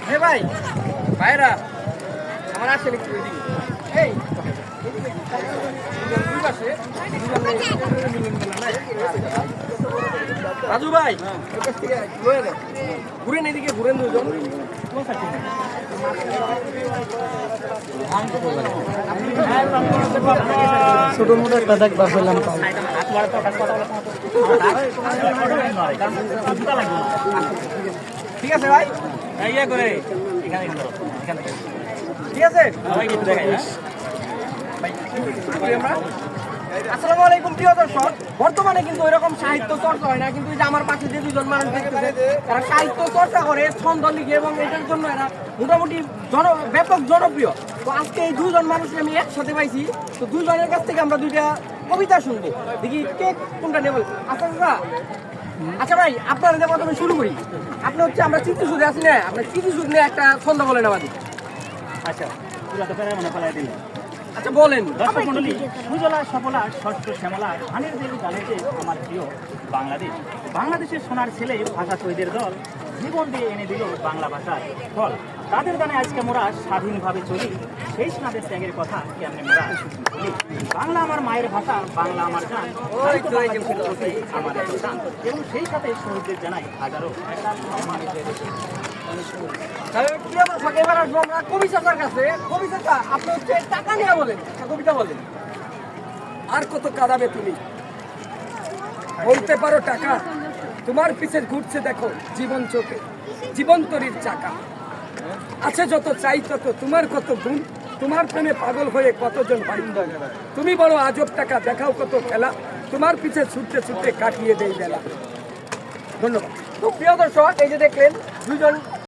হে ভাই ভাইরা আমার আসেন একটু এই রাজু ভাই ঘুরেন এদিকে ঘুরেন দুজন ছোট মোটো একটা দেখবার পেলাম ঠিক আছে ভাই ইয়ে করে ঠিক আছে আসসালামু আলাইকুম প্রিয় দর্শক বর্তমানে কিন্তু এরকম সাহিত্য চর্চা হয় না কিন্তু এই যে আমার পাশে যে দুজন মানুষ দেখতেছে তারা সাহিত্য চর্চা করে ছন্দ লিখে এবং এটার জন্য এরা মোটামুটি ব্যাপক জনপ্রিয় তো আজকে এই দুজন মানুষকে আমি একসাথে পাইছি তো দুজনের কাছ থেকে আমরা দুইটা কবিতা শুনবো দেখি কে কোনটা নেব আচ্ছা ভাই আপনারা যে প্রথমে শুরু করি আপনি হচ্ছে আমরা চিত্রসুখে আছি না আপনার চিত্রসুখ নিয়ে একটা ছন্দ বলেন আমাদের আচ্ছা পুরা তো প্যারা মনে ফেলাই দিল আচ্ছা বলেন দর্শক মন্ডলী সুজলা সফলা ষষ্ঠ শ্যামলা ধানের দেবী গালেতে আমার প্রিয় বাংলাদেশ বাংলাদেশের সোনার ছেলে ভাষা শহীদের দল জীবন দিয়ে এনে দিল বাংলা ভাষার ফল তাদের গানে আজকে মোরা স্বাধীনভাবে চলি সেই স্নাদের ত্যাগের কথা কেমনে মোরা বলি বাংলা আমার মায়ের ভাষা বাংলা আমার গান আমার গান এবং সেই সাথে শহীদদের জানাই হাজারো এবার আসবো আমরা কবি চাচার কাছে কবি চাচা আপনি হচ্ছে টাকা নিয়ে বলেন কবিতা বলেন আর কত কাঁদাবে তুমি বলতে পারো টাকা তোমার পিছে ঘুরছে দেখো জীবন চোখে জীবন তরির চাকা আছে যত চাই তত তোমার কত গুণ তোমার প্রেমে পাগল হয়ে কতজন বাড়ি তুমি বড় আজব টাকা দেখাও কত খেলা তোমার পিছে ছুটতে ছুটতে কাটিয়ে দেই বেলা ধন্যবাদ তো প্রিয় দর্শক এই যে দেখলেন দুজন